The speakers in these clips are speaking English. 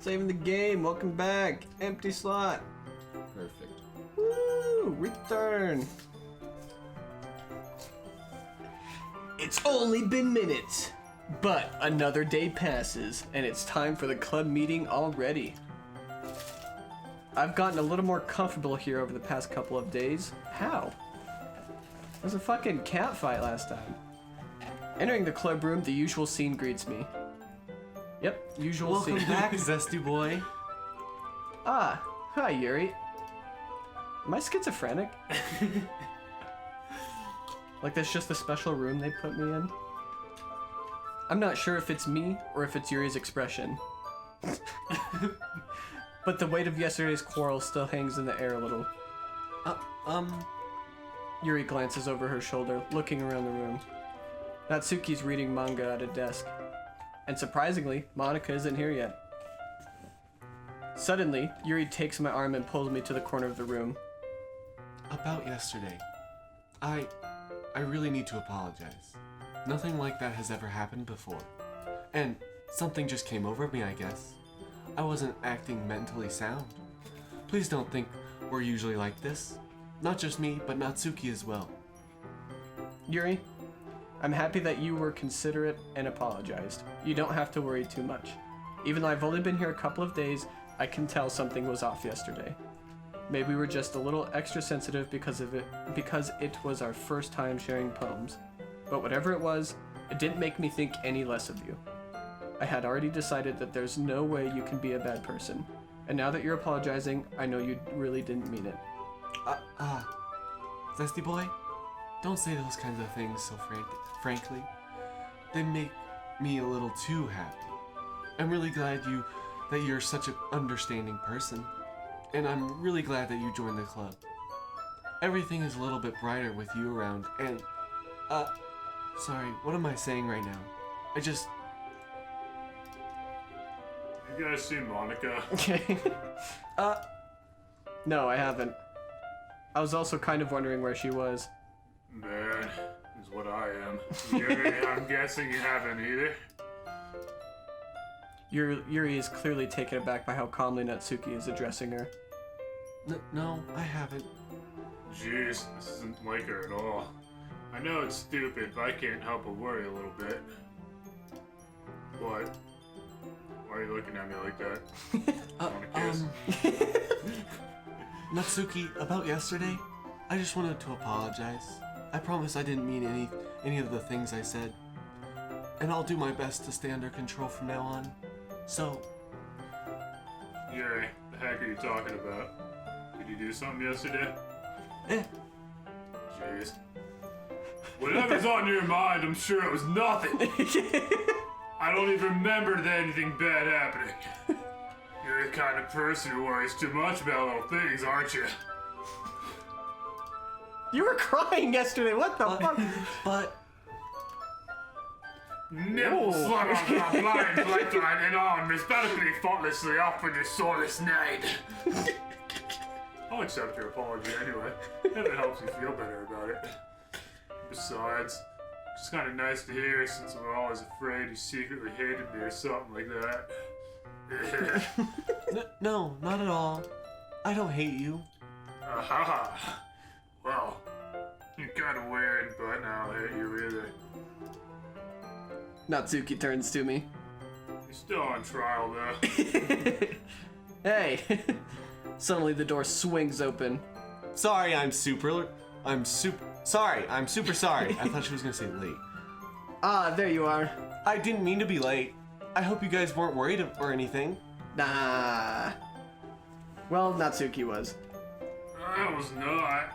Saving the game. Welcome back. Empty slot. Perfect. Woo! Return. It's only been minutes, but another day passes, and it's time for the club meeting already. I've gotten a little more comfortable here over the past couple of days. How? There was a fucking cat fight last time. Entering the club room, the usual scene greets me. Yep, usual scene. Welcome back, zesty boy. Ah, hi Yuri. Am I schizophrenic? Like that's just the special room they put me in? I'm not sure if it's me or if it's Yuri's expression. But the weight of yesterday's quarrel still hangs in the air a little. Yuri glances over her shoulder, looking around the room. Natsuki's reading manga at a desk. And surprisingly, Monika isn't here yet. Suddenly, Yuri takes my arm and pulls me to the corner of the room. About yesterday. I really need to apologize. Nothing like that has ever happened before. And something just came over me, I guess. I wasn't acting mentally sound. Please don't think we're usually like this. Not just me, but Natsuki as well. Yuri, I'm happy that you were considerate and apologized. You don't have to worry too much. Even though I've only been here a couple of days, I can tell something was off yesterday. Maybe we were just a little extra sensitive because it was our first time sharing poems. But whatever it was, it didn't make me think any less of you. I had already decided that there's no way you can be a bad person. And now that you're apologizing, I know you really didn't mean it. Zesty boy, don't say those kinds of things so frankly. They make me a little too happy. I'm really glad that you're such an understanding person. And I'm really glad that you joined the club. Everything is a little bit brighter with you around, and, sorry, what am I saying right now? You guys seen Monika? No, I haven't. I was also kind of wondering where she was. Man, is what I am. Yuri, I'm guessing you haven't either. Yuri is clearly taken aback by how calmly Natsuki is addressing her. No, I haven't. Jeez, this isn't like her at all. I know it's stupid, but I can't help but worry a little bit. What? Why are you looking at me like that? Wanna kiss? Natsuki, about yesterday, I just wanted to apologize. I promise I didn't mean any of the things I said. And I'll do my best to stay under control from now on. So... Yuri, the heck are you talking about? Did you do something yesterday? Jeez. Whatever's on your mind, I'm sure it was nothing. I don't even remember anything bad happening. You're the kind of person who worries too much about little things, aren't you? You were crying yesterday, what the fuck? But... Nibble, slug on my blind lifeline and on, methodically, faultlessly off with your soulless night. I'll accept your apology anyway, if it helps you feel better about it. Besides, it's kind of nice to hear since we're always afraid you secretly hated me or something like that. No, not at all. I don't hate you. Aha! Well, you're kind of weird, but I don't hate you either. Natsuki turns to me. You're still on trial, though. Hey! Suddenly the door swings open. Sorry, I'm super sorry. I thought she was gonna say late. Ah, there you are. I didn't mean to be late. I hope you guys weren't worried or anything. Nah. Well, Natsuki was. I was not.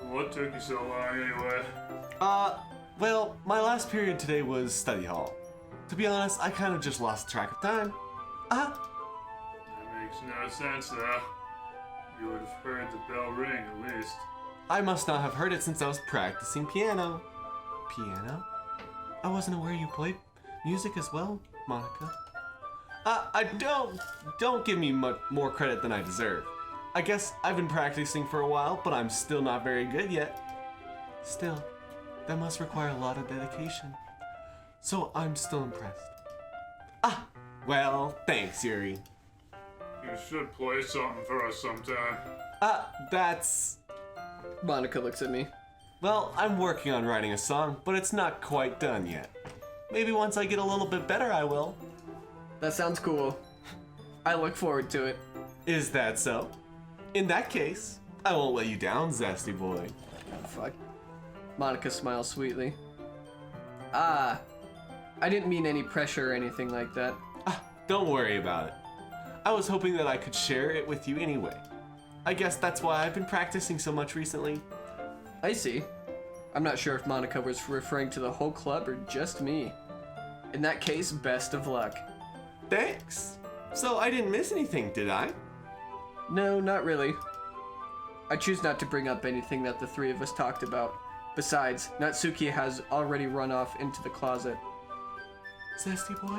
What took you so long anyway? Well, my last period today was study hall. To be honest, I kind of just lost track of time. That makes no sense, though. You would have heard the bell ring, at least. I must not have heard it since I was practicing piano. Piano? I wasn't aware you played music as well, Monika. Don't give me much more credit than I deserve. I guess I've been practicing for a while, but I'm still not very good yet. Still, that must require a lot of dedication. So I'm still impressed. Well, thanks, Yuri. You should play something for us sometime. That's... Monica looks at me. Well, I'm working on writing a song, but it's not quite done yet. Maybe once I get a little bit better, I will. That sounds cool. I look forward to it. Is that so? In that case, I won't let you down, zesty boy. Oh, fuck. Monica smiles sweetly. I didn't mean any pressure or anything like that. Don't worry about it. I was hoping that I could share it with you anyway. I guess that's why I've been practicing so much recently. I see. I'm not sure if Monica was referring to the whole club or just me. In that case, best of luck. Thanks. So I didn't miss anything, did I? No, not really. I choose not to bring up anything that the three of us talked about. Besides, Natsuki has already run off into the closet. Zesty boy,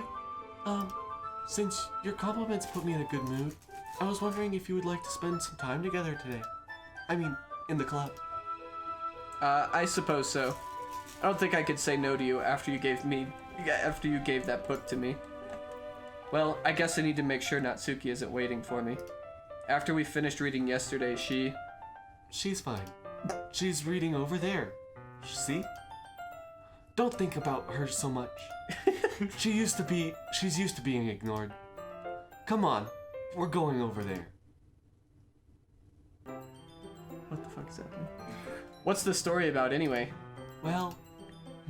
since your compliments put me in a good mood, I was wondering if you would like to spend some time together today. I mean, in the club. I suppose so. I don't think I could say no to you after you gave that book to me. Well, I guess I need to make sure Natsuki isn't waiting for me. After we finished reading yesterday, She's fine. She's reading over there. See? Don't think about her so much. She's used to being ignored. Come on, we're going over there. What the fuck is happening? What's the story about anyway? Well,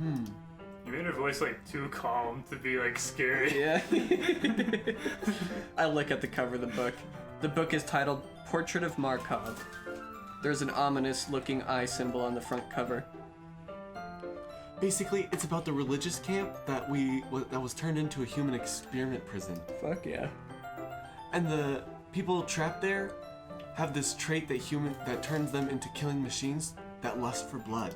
You made her voice like too calm to be like scary. Yeah. I look at the cover of the book. The book is titled Portrait of Markov. There's an ominous looking eye symbol on the front cover. basically it's about the religious camp that was turned into a human experiment prison. Fuck yeah. And the people trapped there have this trait that turns them into killing machines that lust for blood.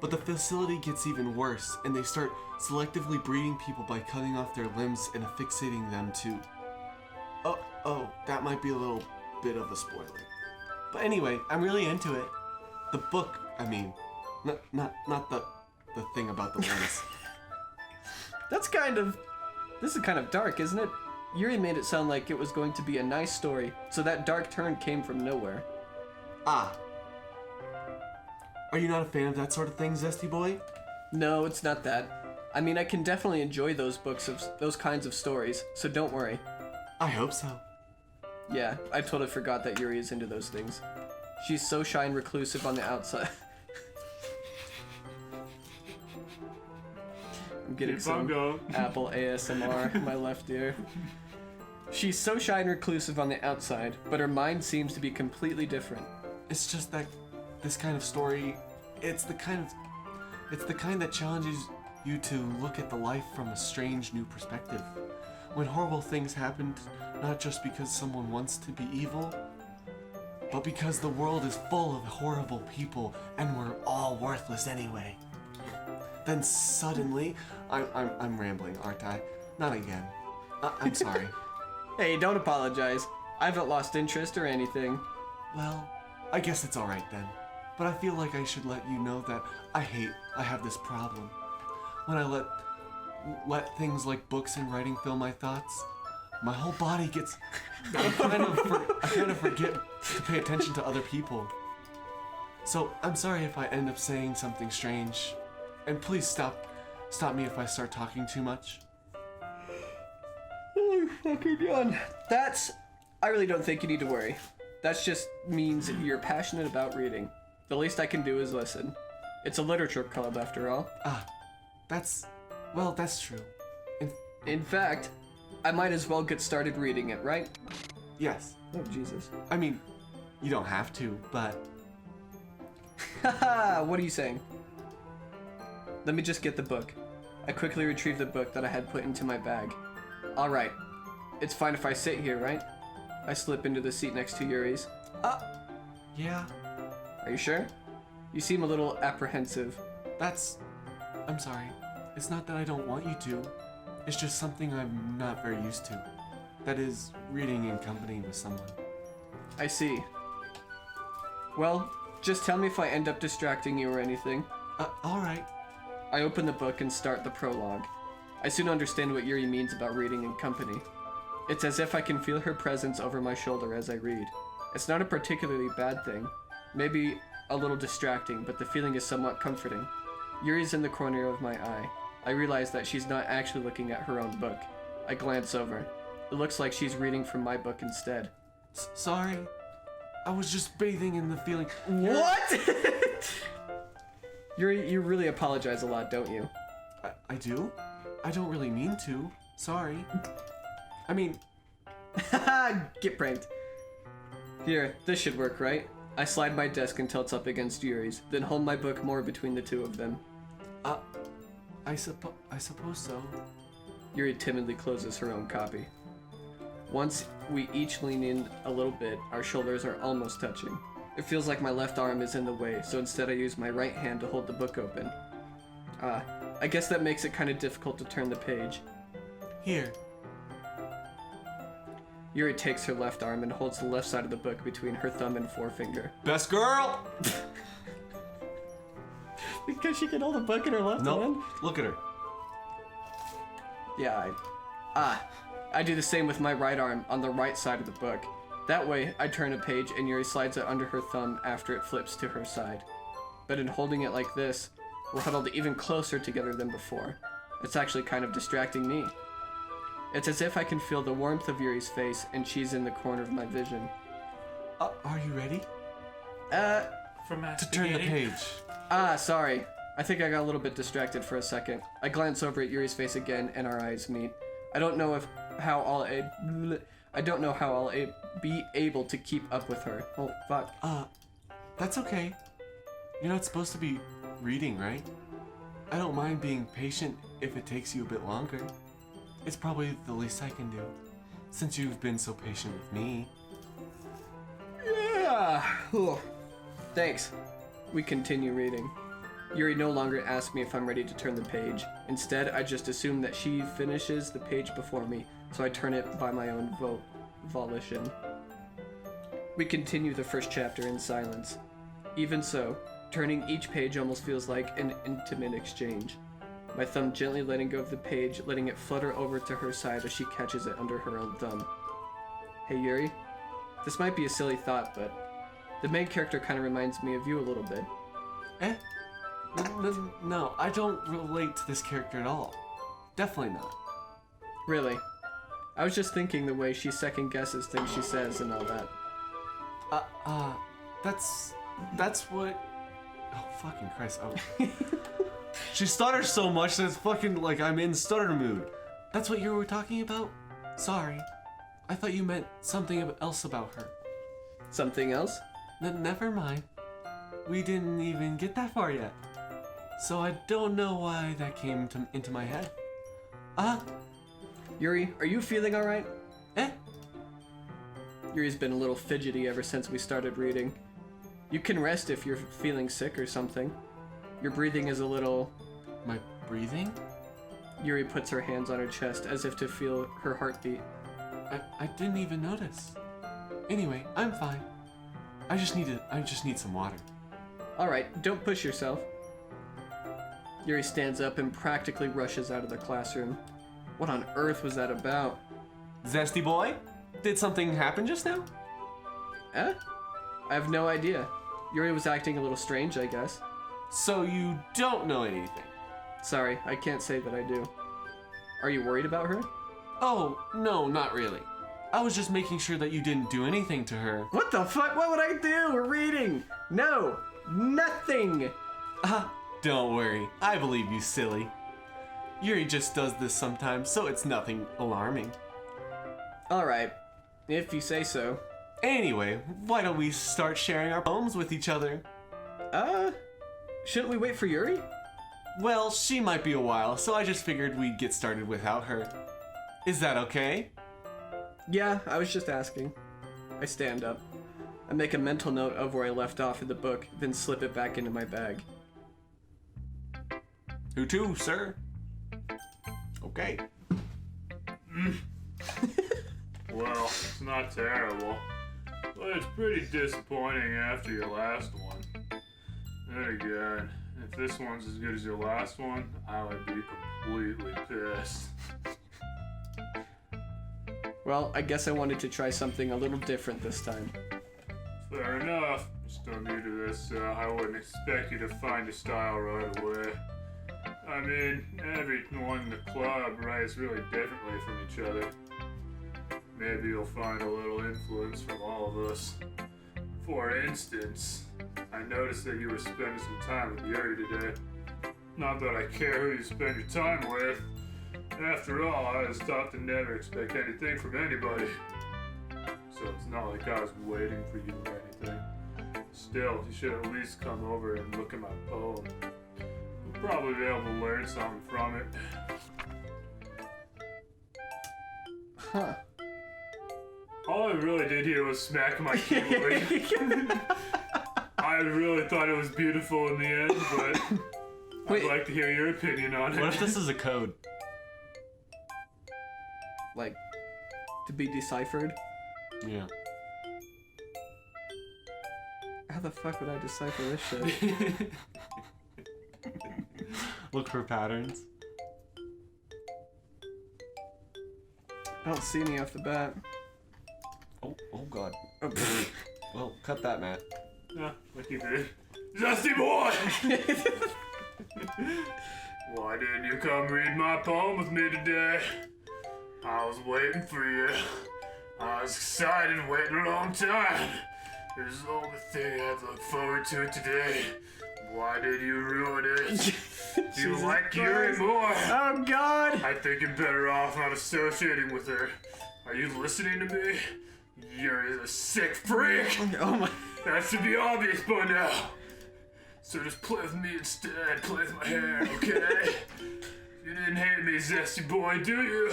But the facility gets even worse, and they start selectively breeding people by cutting off their limbs and affixating them to... Oh, that might be a little bit of a spoiler. But anyway, I'm really into it. The book, I mean, not the thing about the limbs. This is kind of dark, isn't it? Yuri made it sound like it was going to be a nice story, so that dark turn came from nowhere. Ah. Are you not a fan of that sort of thing, Zesty Boy? No, it's not that. I mean, I can definitely enjoy those kinds of stories, so don't worry. I hope so. Yeah, I totally forgot that Yuri is into those things. She's so shy and reclusive on the outside. I'm getting some Apple ASMR in my left ear. She's so shy and reclusive on the outside, but her mind seems to be completely different. It's just that this kind of story, it's the kind that challenges you to look at the life from a strange new perspective. When horrible things happen, not just because someone wants to be evil, but because the world is full of horrible people and we're all worthless anyway. Then suddenly, I'm rambling, aren't I? Not again. I'm sorry. Hey, don't apologize. I haven't lost interest or anything. Well, I guess it's alright then. But I feel like I should let you know that I have this problem. When I let things like books and writing fill my thoughts, my whole body gets... I kind of forget to pay attention to other people. So I'm sorry if I end up saying something strange. And please stop me if I start talking too much. Oh, fucking yawn. I really don't think you need to worry. That just means you're passionate about reading. The least I can do is listen. It's a literature club after all. That's true. In fact, I might as well get started reading it, right? Yes. Oh, Jesus. I mean, you don't have to, but... Haha, what are you saying? Let me just get the book. I quickly retrieved the book that I had put into my bag. Alright. It's fine if I sit here, right? I slip into the seat next to Yuri's. Yeah. Are you sure? You seem a little apprehensive. I'm sorry. It's not that I don't want you to. It's just something I'm not very used to. That is, reading in company with someone. I see. Well, just tell me if I end up distracting you or anything. Alright. I open the book and start the prologue. I soon understand what Yuri means about reading in company. It's as if I can feel her presence over my shoulder as I read. It's not a particularly bad thing. Maybe a little distracting, but the feeling is somewhat comforting. Yuri's in the corner of my eye. I realize that she's not actually looking at her own book. I glance over. It looks like she's reading from my book instead. Sorry. I was just bathing in the feeling. What? Yuri, you really apologize a lot, don't you? I do? I don't really mean to. Sorry. I mean... Get pranked. Here, this should work, right? I slide my desk until it's up against Yuri's, then hold my book more between the two of them. I suppose so. Yuri timidly closes her own copy. Once we each lean in a little bit, our shoulders are almost touching. It feels like my left arm is in the way, so instead I use my right hand to hold the book open. I guess that makes it kind of difficult to turn the page. Here. Yuri takes her left arm and holds the left side of the book between her thumb and forefinger. Best girl! Because she can hold a book in her left hand? Look at her. Yeah, I do the same with my right arm on the right side of the book. That way, I turn a page and Yuri slides it under her thumb after it flips to her side. But in holding it like this, we're huddled even closer together than before. It's actually kind of distracting me. It's as if I can feel the warmth of Yuri's face and she's in the corner of my vision. Are you ready? To turn the page. Sorry. I think I got a little bit distracted for a second. I glance over at Yuri's face again and our eyes meet. I don't know how I'll be able to keep up with her. Oh, fuck. That's okay. You're not supposed to be reading, right? I don't mind being patient if it takes you a bit longer. It's probably the least I can do, since you've been so patient with me. Yeah. Ugh. Thanks. We continue reading. Yuri no longer asks me if I'm ready to turn the page. Instead, I just assume that she finishes the page before me, so I turn it by my own volition. We continue the first chapter in silence. Even so, turning each page almost feels like an intimate exchange. My thumb gently letting go of the page, letting it flutter over to her side as she catches it under her own thumb. Hey Yuri, this might be a silly thought, but the main character kind of reminds me of you a little bit. Eh? No, I don't relate to this character at all. Definitely not. Really? I was just thinking the way she second guesses things she says and all that. That's what... Oh, fucking Christ. Oh. She stutters so much that it's fucking like I'm in stutter mood. That's what you were talking about? Sorry. I thought you meant something else about her. Something else? Never mind. We didn't even get that far yet. So I don't know why that came into my head. Yuri, are you feeling alright? Eh? Yuri's been a little fidgety ever since we started reading. You can rest if you're feeling sick or something. Your breathing is a little... My breathing? Yuri puts her hands on her chest as if to feel her heartbeat. I didn't even notice. Anyway, I'm fine. I just need some water. Alright, don't push yourself. Yuri stands up and practically rushes out of the classroom. What on earth was that about? Zesty boy? Did something happen just now? Eh? I have no idea. Yuri was acting a little strange, I guess. So you don't know anything? Sorry, I can't say that I do. Are you worried about her? Oh, no, not really. I was just making sure that you didn't do anything to her. What the fuck? What would I do? We're reading! No! Nothing! Don't worry. I believe you, silly. Yuri just does this sometimes, so it's nothing alarming. Alright, if you say so. Anyway, why don't we start sharing our poems with each other? Shouldn't we wait for Yuri? Well, she might be a while, so I just figured we'd get started without her. Is that okay? Yeah, I was just asking. I stand up. I make a mental note of where I left off in the book, then slip it back into my bag. Who to, sir? Okay. Well, it's not terrible, but it's pretty disappointing after your last one. Then again, if this one's as good as your last one, I would be completely pissed. Well, I guess I wanted to try something a little different this time. Fair enough. You're still new to this, so I wouldn't expect you to find your style right away. I mean, everyone in the club writes really differently from each other. Maybe you'll find a little influence from all of us. For instance, I noticed that you were spending some time with Yuri today. Not that I care who you spend your time with. After all, I was taught to never expect anything from anybody. So it's not like I was waiting for you or anything. Still, you should at least come over and look at my poem. You'll probably be able to learn something from it. Huh. All I really did here was smack my keyboard. I really thought it was beautiful in the end, but Wait. I'd like to hear your opinion on it. What if this is a code? Like, to be deciphered? Yeah. How the fuck would I decipher this shit? Look for patterns. I don't see any off the bat. Oh god. Well, cut that, Matt. Yeah, like you did. Zesty boy! Why didn't you come read my poem with me today? I was waiting for you. I was excited, waiting a long time. It was the only thing I had to look forward to today. Why did you ruin it? Do you like Yuri more? Oh god! I think you're better off not associating with her. Are you listening to me? Yuri's a sick freak! Oh my. That should be obvious by now. So just play with me instead. Play with my hair, okay? You didn't hate me, zesty boy, do you?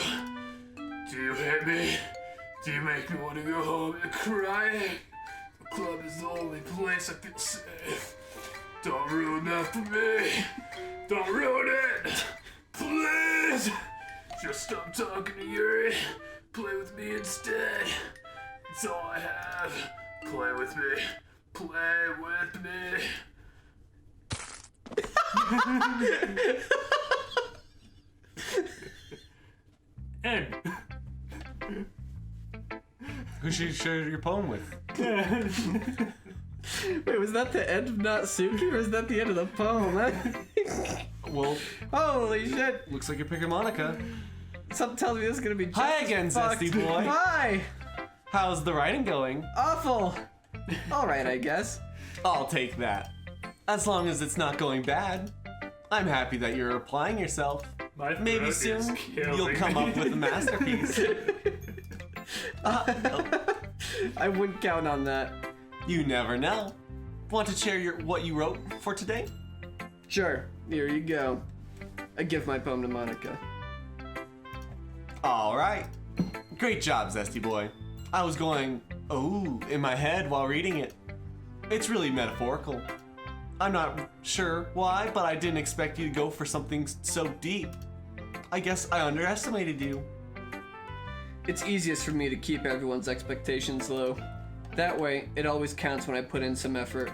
Do you hate me? Do you make me want to go home and cry? The club is the only place I feel safe. Don't ruin that for me. Don't ruin it. Please. Just stop talking to Yuri. Play with me instead. It's all I have. Play with me. Play with me. End. Who should you share your poem with? Wait, was that the end of Natsuki or was that the end of the poem? Well, Holy shit! looks like you're picking Monica. Something tells me this is gonna be just Hi as again, fucked. zesty boy. Hi! How's the writing going? Awful! Alright, I guess. I'll take that. As long as it's not going bad. I'm happy that you're applying yourself. My Maybe throat is soon killing you'll come me. up with a masterpiece. I wouldn't count on that. You never know. Want to share what you wrote for today? Sure, here you go. I give my poem to Monica. All right. Great job, zesty boy. I was going, oh, in my head while reading it. It's really metaphorical. I'm not sure why, but I didn't expect you to go for something so deep. I guess I underestimated you. It's easiest for me to keep everyone's expectations low. That way, it always counts when I put in some effort.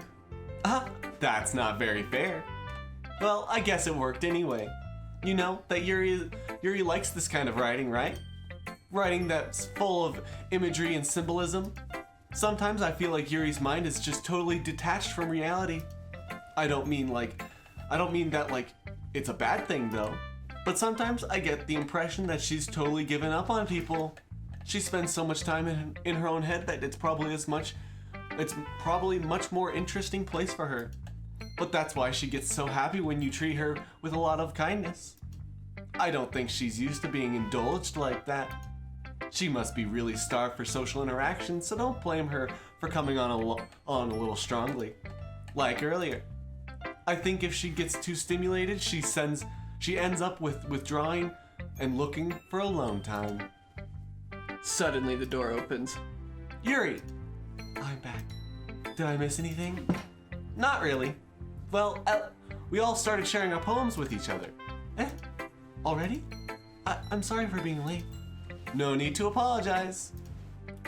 That's not very fair. Well, I guess it worked anyway. You know that Yuri likes this kind of writing, right? Writing that's full of imagery and symbolism. Sometimes I feel like Yuri's mind is just totally detached from reality. I don't mean that like it's a bad thing though. But sometimes I get the impression that she's totally given up on people. She spends so much time in her own head that it's probably much more interesting place for her. But that's why she gets so happy when you treat her with a lot of kindness. I don't think she's used to being indulged like that. She must be really starved for social interaction, so don't blame her for coming on a little strongly. Like earlier. I think if she gets too stimulated, she ends up withdrawing and looking for alone time. Suddenly, the door opens. Yuri! I'm back. Did I miss anything? Not really. Well, we all started sharing our poems with each other. Already? I'm sorry for being late. No need to apologize.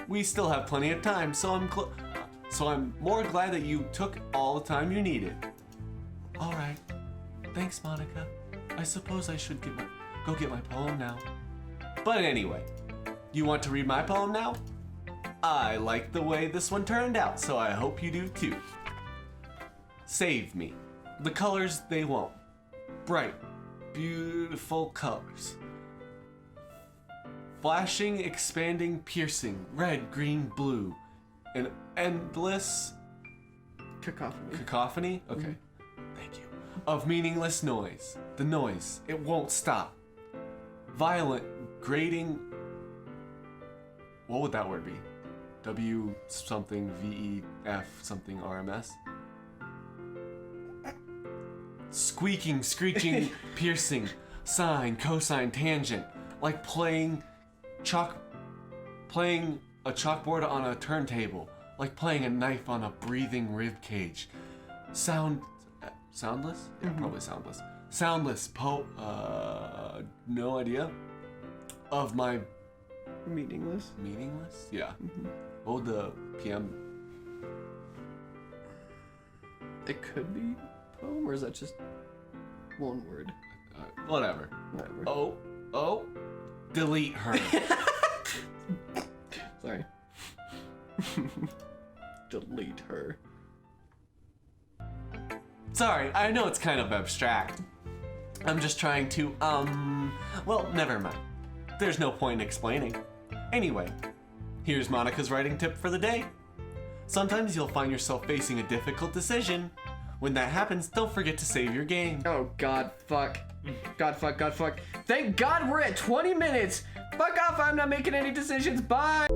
We still have plenty of time, so I'm more glad that you took all the time you needed. All right. Thanks, Monica. I suppose I should go get my poem now. But anyway, you want to read my poem now? I like the way this one turned out, so I hope you do too. Save me. The colors they won't. Bright, beautiful colors. Flashing, expanding, piercing, red, green, blue. An endless cacophony? Okay. Thank you. Of meaningless noise. The noise, it won't stop. Violent, grating. What would that word be? W something VEF something RMS? Squeaking, screeching, piercing, sine, cosine, tangent. Like playing a chalkboard on a turntable. Like playing a knife on a breathing rib cage. Soundless? Yeah, probably soundless. Soundless, no idea. Of my... Meaningless? Meaningless? Yeah. What would the PM... It could be poem, or is that just one word? Whatever. Whatever. Oh. Delete her. Sorry. Delete her. Sorry, I know it's kind of abstract. I'm just trying to, well, never mind. There's no point in explaining. Anyway, here's Monica's writing tip for the day. Sometimes you'll find yourself facing a difficult decision. When that happens, don't forget to save your game. Oh, God, fuck. God, fuck. Thank God we're at 20 minutes. Fuck off, I'm not making any decisions. Bye.